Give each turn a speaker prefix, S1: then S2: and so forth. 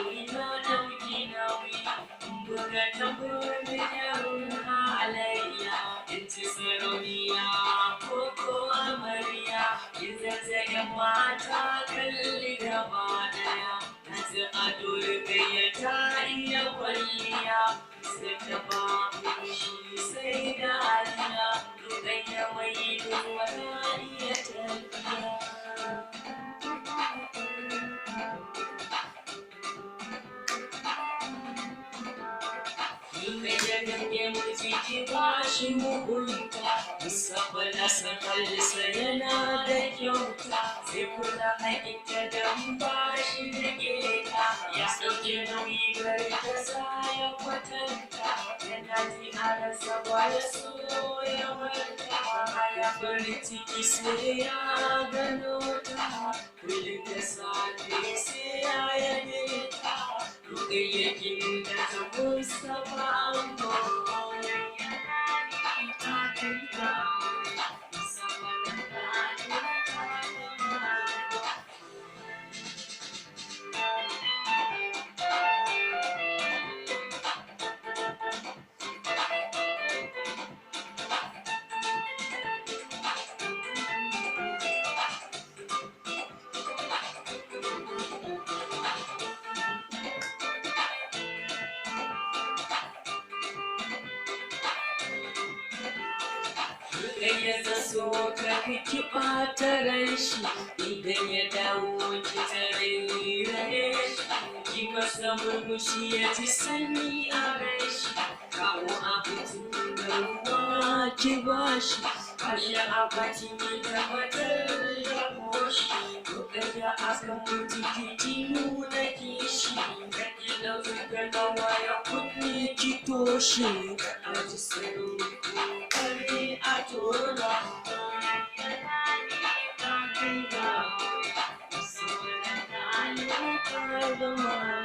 S1: na ɗauki nauyi buga tambar da yawon halayya in ci sarauniya ko amarya in zazzaga mata kalli gaba ɗaya na ta ado gayyata iya kwalliya sai ta ba sai da haliya rukayya mai duwa na iya tafiya. Ki ba shi mugunta musamman na san halisa yana da kyauta sai kula haƙinta don ba shi da keta ya sauke nauyi gari ta sa ya kwatanta yana ji a rasa ba ya so ya manta ya bari ciki sai ya gano ta kullum da safe sai ya yabe ta rukayyakin da ta Mustapha ya zaso ka ki ɓata ran shi idan ya dawo ki tare shi ki masa murmushi ya ji sanyi a ran shi kawo abincin da ruwa ki ba shi kashe abincin ya tabbatar da koshi rukayya aka mutu ki nuna kishi kaki ɗauki ganawa ya kunne ki toshe ka ji sarari kokari a tura Thank you.